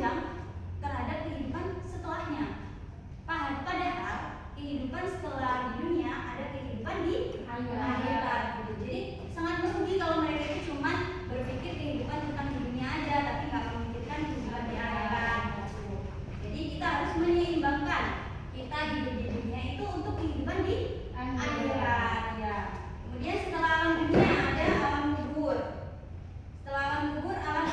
panjang terhadap kehidupan setelahnya. Padahal kehidupan setelah di dunia ada kehidupan di akhirat gitu. Jadi sangat merugi kalau mereka itu cuma berpikir kehidupan tentang di dunia aja tapi nggak memikirkan kehidupan di akhirat gitu. Jadi kita harus menyeimbangkan kita hidup di dunia itu untuk kehidupan di akhirat ya. Kemudian setelah alam dunia ada alam kubur. Setelah alam kubur alam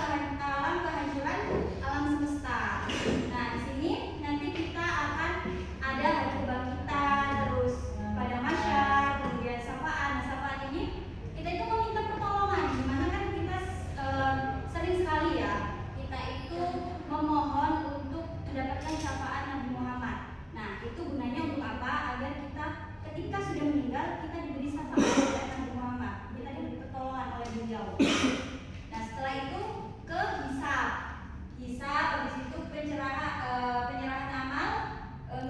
kehancuran alam semesta. Nah di sini nanti kita akan ada hari kebangkitan, terus pada masyar, kemudian syafaat. Nah syafaat ini kita itu meminta pertolongan. Dimana kan kita sering sekali ya kita itu memohon untuk mendapatkan syafaat Nabi Muhammad. Nah itu gunanya untuk apa? Agar kita ketika sudah meninggal kita diberi syafaat oleh Nabi Muhammad, kita diberi pertolongan oleh beliau. Nah setelah itu ke hisab, habis itu penyerahan amal,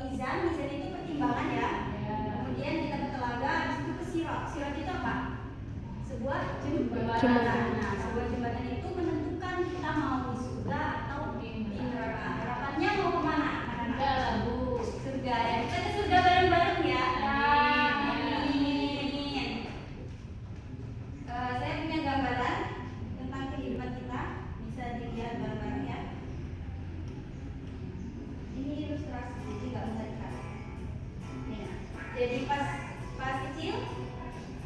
mizan itu pertimbangan ya. Kemudian kita ke telaga, habis itu ke sirat itu apa? Sebuah jembatan. Nah sebuah jembatan itu menentukan kita mau di surga atau di neraka. Harapannya mau kemana? Surga ya. Kita ke surga bareng-bareng ya. Amin. Saya punya gambaran tentang kehidupan kita, bisa dilihat bareng-bareng ya. Ini ilustrasi, jadi nggak bisa dikasih. Nih, jadi pas kecil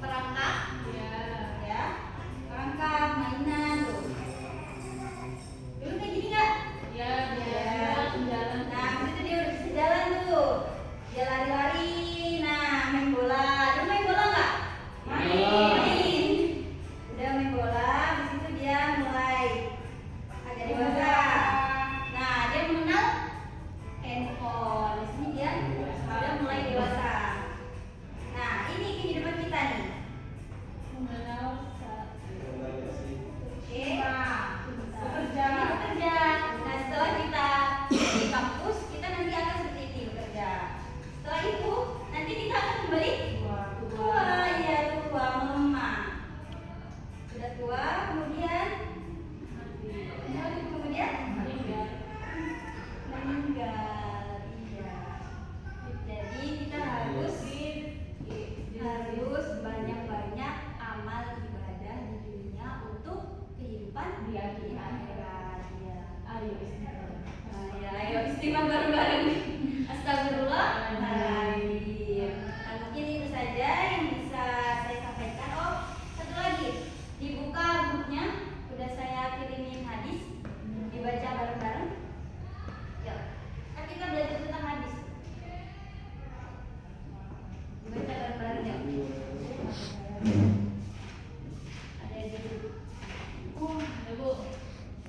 perangkap, ya, perangkap mainan tuh. Dulu kayak gini nggak? Ya. Nah, itu dia udah bisa jalan tuh. Dia lari-lari. Nah, main bola. Dulu main bola nggak? Main. Udah main bola, habis itu dia mulai agak dewasa. Nah, dia mengenal handphone. Di sini dia sudah mulai dewasa. Nah, ini kehidupan kita nih. Bekerja. Nah, setelah kita di kampus, kita nanti akan seperti ini bekerja. Setelah itu, nanti kita akan kembali tua, melemah. Sudah tua, kemudian meninggal. Iya. Jadi kita harus banyak-banyak amal ibadah di dunia untuk kehidupan di akhirat. Ya. Ayo istighfar bareng-bareng. Astagfirullahaladzim. Nah, mungkin itu saja yang bisa saya sampaikan. Oh, satu lagi, dibuka bukunya, udah saya kirimin hadis, dibaca bareng-bareng. Yuk, kan kita belajar tentang hadis. Dibaca bareng-bareng ya. Ada yang duduk. Bu.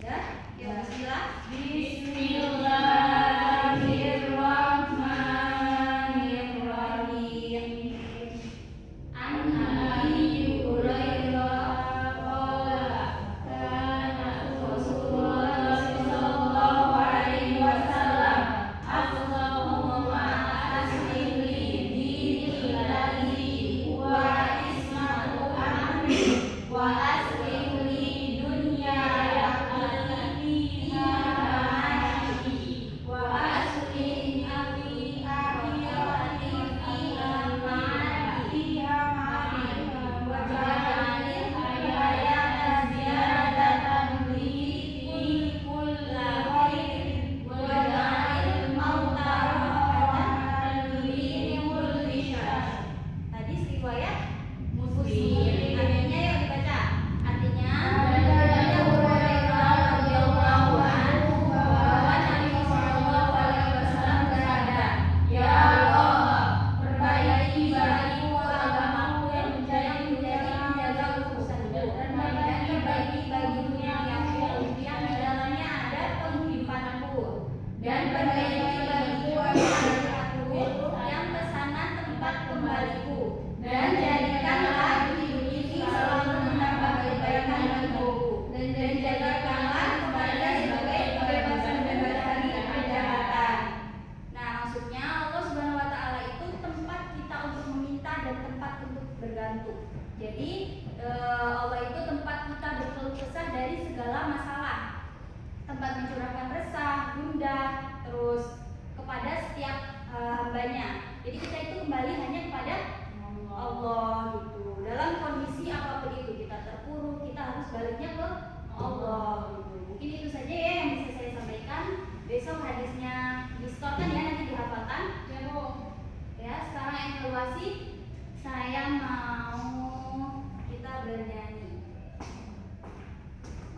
Ya, yuk bismillah. Bismillahirrahmanirrahim. An Abi Hurairah qala kana Rasulullah sallallahu alaihi wasallam afdhalu ma aslim li dinillahi wa ismatu amri wa aslim li dunya yaqini wa aslim abi akhirati fi amali wa ja'alil hayata ziyadatan li kulli khairin wa ja'alil mauta rahatan li kulli syarr. Hadis riwayat Muslim. Artinya yang dibaca. Artinya dari Abu Hurairah radhiyallahu anhu bahwa Nabi sallallahu alaihi wasallam bersabda, "Ya Allah, perbaiki bagiku agamaku yang menjaga urusanku dan perbaiki bagi duniaku yang di dalamnya ada penghidupanku dan perbaiki bagiku akhiratku yang kesana tempat kembaliku dan jadikanlah hidup ini selalu menambah kebaikan bagiku dan jadikanlah kembali sebagai kebebasan dari kejahatan." Nah, maksudnya Allah Subhanahu wa taala itu tempat kita untuk meminta dan tempat untuk bergantung. Jadi Allah itu tempat kita berkeluh kesah dari segala masalah, tempat mencurahkan resah, bunda, terus kepada setiap hambanya. Jadi kita itu kembali hanya kepada Allah gitu. Dalam kondisi apapun itu, kita terpuruk, kita harus baliknya ke Allah gitu. Mungkin itu saja ya yang bisa saya sampaikan. Besok hadisnya distorkan ya, nanti dihafalkan. Ya, sekarang evaluasi. Saya mau kita bernyanyi.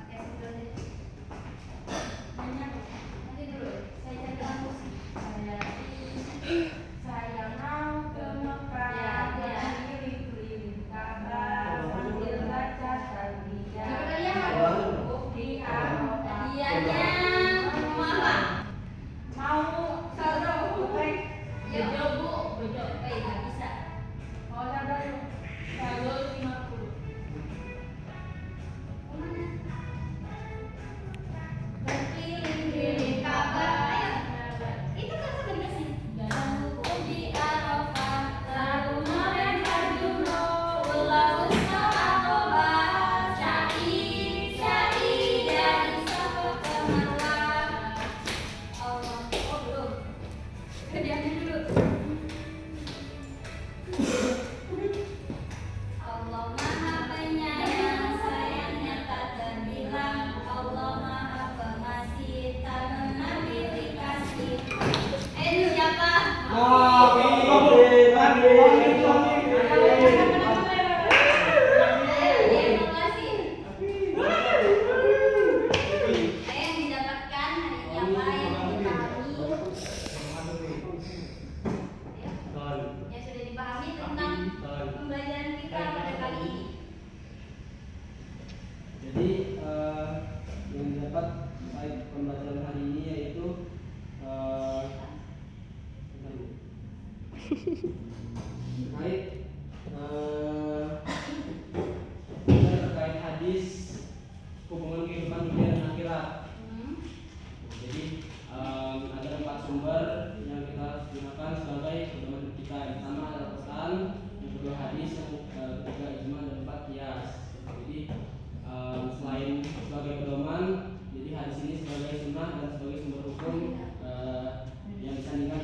Pakai single deh. Nanti dulu, saya carikan musik. Saya mau ke Mekah, keliling-keliling Ka'bah sambil baca talbiyah. Di Arafah. Hadiahnya mau apa? Mau satu baik. Yuk, Bu. Baik, nggak bisa. Mau satu 50. Berkeliling-keliling Ka'bah. Ayo. Itu kan sebenarnya sih. Dan wukuf di Arafah, lalu melempar jumroh, wallahu a'lam. Syai dari Safa ke Marwa. Allah, oh belum. Hadiahnya dulu. Allah Maha Penyayang, sayangnya tak terbilang. Allah Maha Pengasih, tak mengambil kasih. Itu siapa? Yang didapatkan hari ini apa yang dipahami? Yang sudah dipahami tentang pembelajaran kita pada kali ini. Jadi yang didapat baik pembelajaran hari ini yaitu baik terkait hadis hubungan kehidupan dunia dan akhirat. Jadi ada 4 sumber yang kita gunakan sebagai pedoman kita. Yang pertama adalah Quran, yang kedua hadis, yang ketiga ijma, dan 4 qiyas. Jadi selain sebagai pedoman, jadi hadis ini sebagai sunnah dan sebagai sumber hukum yang disandingkan